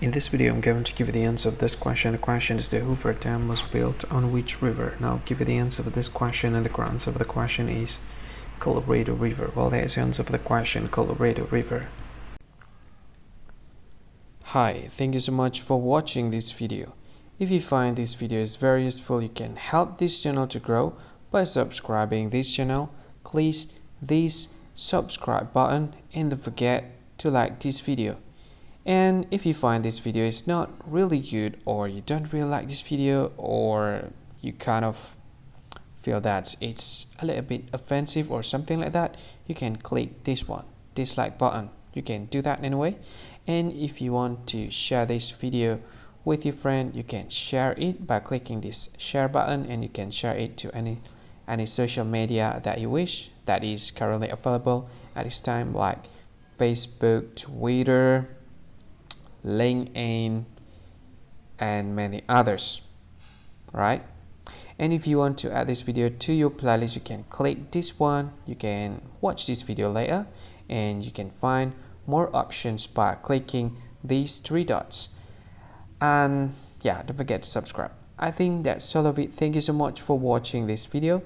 In this video, I'm going to give you the answer of this question. The question is, the Hoover Dam was built on which river? Now, I'll give you the answer of this question, and the answer of the question is Colorado River. Well, there's the answer for the question, Colorado River. Hi, thank you so much for watching this video. If you find this video is very useful, you can help this channel to grow by subscribing this channel. Click this subscribe button and don't forget to like this video. And if you find this video is not really good, or you don't really like this video, or you kind of feel that it's a little bit offensive or something like that, you can click this one, dislike button. You can do that anyway. And if you want to share this video with your friend, you can share it by clicking this share button, and you can share it to any social media that you wish that is currently available at this time, like Facebook, Twitter, LinkedIn, and many others, right? And if you want to add this video to your playlist, you can click this one. You can watch this video later, and you can find more options by clicking these three dots. And yeah, don't forget to subscribe. I think that's all of it. Thank you so much for watching this video,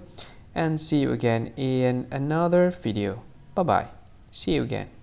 and see you again in another video. Bye bye. See you again.